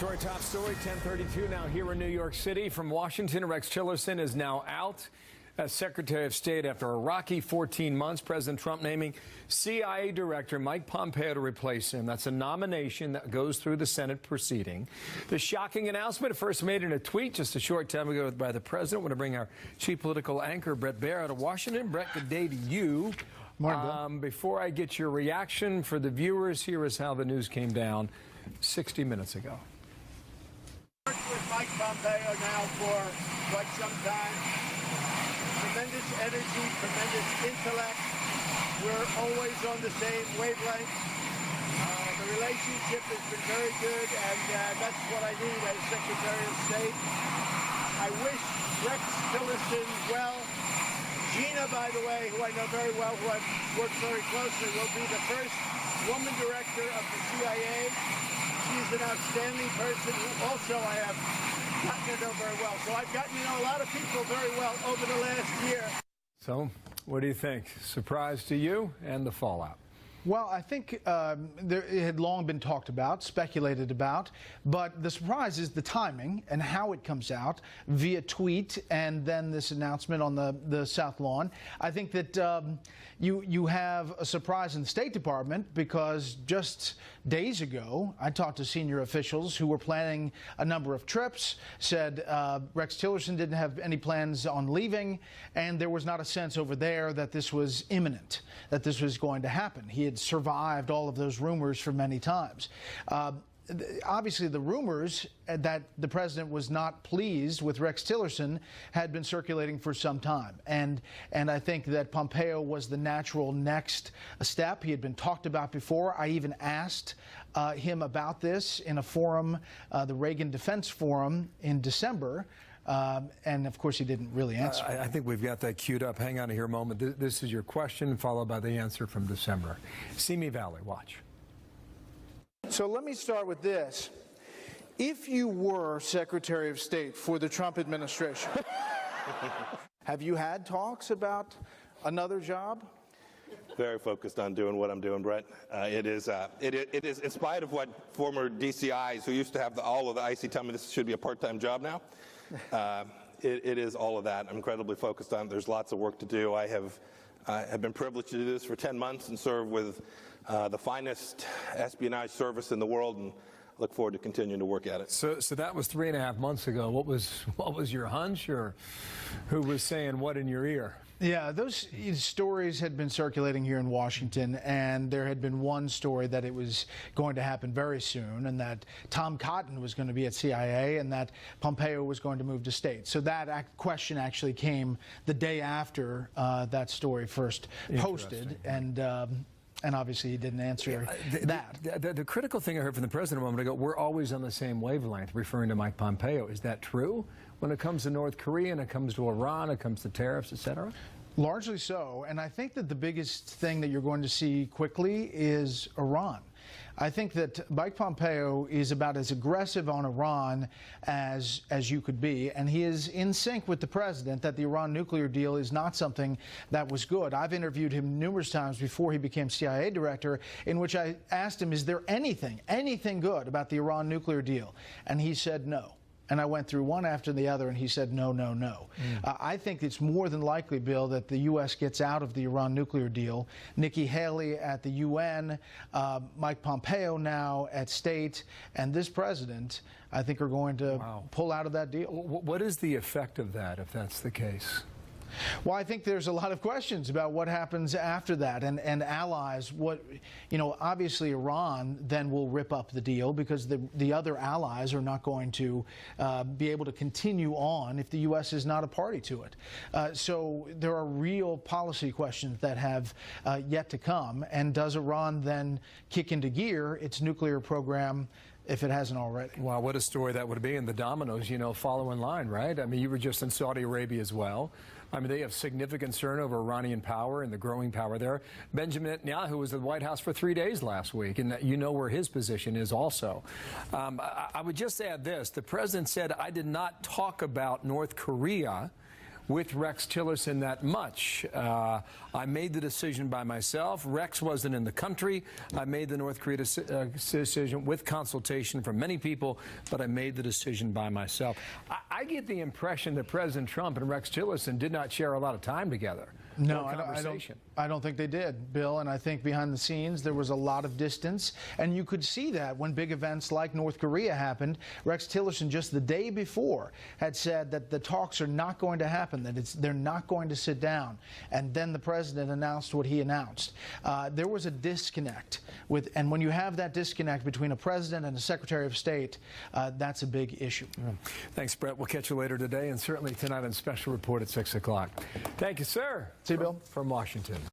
To our top story, 10:32 now here in New York City. From Washington, Rex Tillerson is now out as Secretary of State after a rocky 14 months. President Trump naming CIA Director Mike Pompeo to replace him. That's a nomination that goes through the Senate proceeding. The shocking announcement first made in a tweet just a short time ago by the president. I want to bring our chief political anchor, Brett Baer, out of Washington. Brett, good day to you. Morning, before I get your reaction for the viewers, here is how the news came down 60 minutes ago. With Mike Pompeo now for quite some time. Tremendous energy, tremendous intellect. We're always on the same wavelength. The relationship has been very good, and that's what I need as Secretary of State. I wish Rex Tillerson well. Gina, by the way, who I know very well, who I've worked very closely, will be the first woman director of the CIA. She's an outstanding person who also I have gotten to know very well. So I've gotten to know a lot of people very well over the last year. So, what do you think? Surprise to you and the fallout? Well, I think it had long been talked about, speculated about, but the surprise is the timing and how it comes out via tweet and then this announcement on the South Lawn. I think that you have a surprise in the State Department because just days ago I talked to senior officials who were planning a number of trips, said Rex Tillerson didn't have any plans on leaving, and there was not a sense over there that this was imminent, that this was going to happen. He had survived all of those rumors for many times. Obviously, the rumors that the president was not pleased with Rex Tillerson had been circulating for some time. And I think that Pompeo was the natural next step. He had been talked about before. I even asked him about this in a forum, the Reagan Defense Forum in December. And of course, he didn't really answer. I think we've got that queued up. Hang on here a moment. This is your question, followed by the answer from December. Simi Valley, watch. So let me start with this. If you were Secretary of State for the Trump administration, have you had talks about another job? Very focused on doing what I'm doing, Brett. It is, in spite of what former DCIs who used to have all of the icy tell me this should be a part-time job now. It is all of that. I'm incredibly focused on it. There's lots of work to do. I have been privileged to do this for 10 months and serve with the finest espionage service in the world, and look forward to continuing to work at it. So that was 3.5 months ago. What was your hunch, or who was saying what in your ear? Yeah, those stories had been circulating here in Washington, and there had been one story that it was going to happen very soon, and that Tom Cotton was going to be at CIA, and that Pompeo was going to move to state. So that question actually came the day after that story first posted, and obviously he didn't answer that. The critical thing I heard from the president a moment ago, we're always on the same wavelength, referring to Mike Pompeo. Is that true when it comes to North Korea, and it comes to Iran, it comes to tariffs, et cetera? Largely so, and I think that the biggest thing that you're going to see quickly is Iran. I think that Mike Pompeo is about as aggressive on Iran as you could be, and he is in sync with the president that the Iran nuclear deal is not something that was good. I've interviewed him numerous times before he became CIA director, in which I asked him, is there anything good about the Iran nuclear deal? And he said no. And I went through one after the other, and he said no, no, no. I think it's more than likely, Bill, that the U.S. gets out of the Iran nuclear deal. Nikki Haley at the UN, Mike Pompeo now at state, and this president, I think, are going to pull out of that deal. What is the effect of that, if that's the case? Well, I think there's a lot of questions about what happens after that, and allies. Obviously Iran then will rip up the deal because the other allies are not going to be able to continue on if the U.S. is not a party to it. So there are real policy questions that have yet to come. And does Iran then kick into gear its nuclear program if it hasn't already? Wow, what a story that would be, and the dominoes, follow in line, right? I mean, you were just in Saudi Arabia as well. I mean, they have significant concern over Iranian power and the growing power there. Benjamin Netanyahu was at the White House for 3 days last week, and you know where his position is also. I would just add this. The president said, I did not talk about North Korea with Rex Tillerson that much. I made the decision by myself. Rex wasn't in the country. I made the North Korea decision with consultation from many people, but I made the decision by myself. I get the impression that President Trump and Rex Tillerson did not share a lot of time together. No, I don't think they did, Bill. And I think behind the scenes there was a lot of distance. And you could see that when big events like North Korea happened. Rex Tillerson just the day before had said that the talks are not going to happen, that they're not going to sit down. And then the president announced what he announced. There was a disconnect and when you have that disconnect between a president and a secretary of state, that's a big issue. Thanks, Brett. We'll catch you later today and certainly tonight on Special Report at 6 o'clock. Thank you, sir. See you, Bill. From Washington.